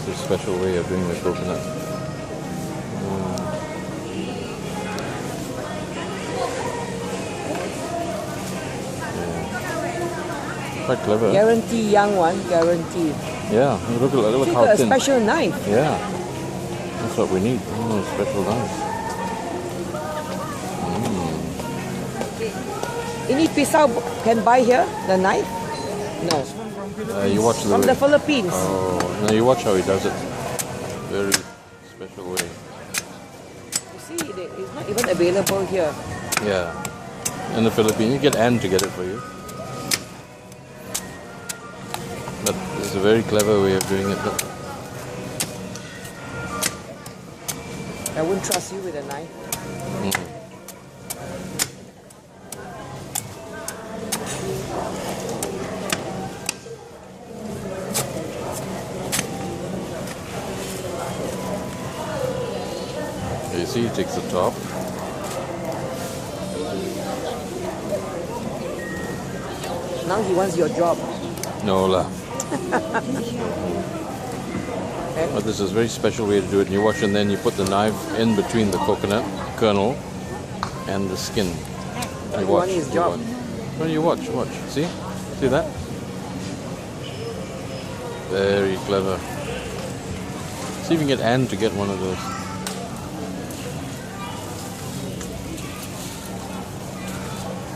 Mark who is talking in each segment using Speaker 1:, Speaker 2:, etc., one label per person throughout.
Speaker 1: It's a special way of doing the coconut. Yeah. Quite clever.
Speaker 2: Guarantee young one, guarantee.
Speaker 1: Yeah, look
Speaker 2: Take
Speaker 1: how
Speaker 2: a
Speaker 1: thin.
Speaker 2: special knife.
Speaker 1: Yeah, that's what we need. Oh, special knife.
Speaker 2: Any pisau can buy here, the knife? No.
Speaker 1: You watch the
Speaker 2: From
Speaker 1: way.
Speaker 2: the Philippines.
Speaker 1: Oh, no, you watch how he does it. Very special way.
Speaker 2: You see, it's not even available here.
Speaker 1: Yeah. In the Philippines, you get Anne to get it for you. But it's a very clever way of doing it. Look.
Speaker 2: I wouldn't trust you with a knife.
Speaker 1: You see, he takes the top.
Speaker 2: Now he wants your job.
Speaker 1: No lah.
Speaker 2: Okay.
Speaker 1: But this is a very special way to do it. You wash and then you put the knife in between the coconut kernel and the skin. You
Speaker 2: Everyone his
Speaker 1: you
Speaker 2: job.
Speaker 1: watch. Well, you watch. See? See that? Very clever. See if you can get Anne to get one of those.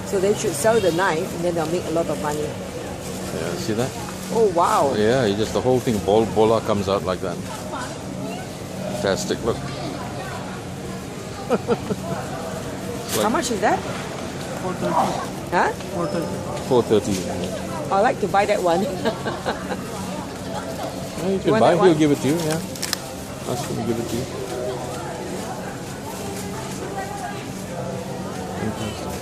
Speaker 2: So they should sell the knife and then they'll make a lot of money.
Speaker 1: Yeah, see that?
Speaker 2: Oh wow.
Speaker 1: Yeah, you just the whole thing, bola comes out like that. Fantastic, look.
Speaker 2: How much is that?
Speaker 3: 430.
Speaker 2: Huh?
Speaker 3: 430.
Speaker 1: 430.
Speaker 2: I'd like to buy that one.
Speaker 1: Yeah, you can
Speaker 2: want
Speaker 1: buy,
Speaker 2: that
Speaker 1: he'll
Speaker 2: one?
Speaker 1: give it to you, yeah. Ask him to give it to you. Fantastic.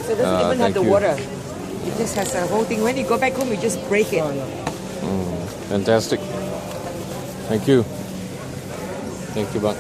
Speaker 2: So it doesn't even have
Speaker 1: thank
Speaker 2: the
Speaker 1: you.
Speaker 2: water. It just has a whole thing. When you go back home, you just break it.
Speaker 1: Fantastic. Thank you. Thank you, Bang.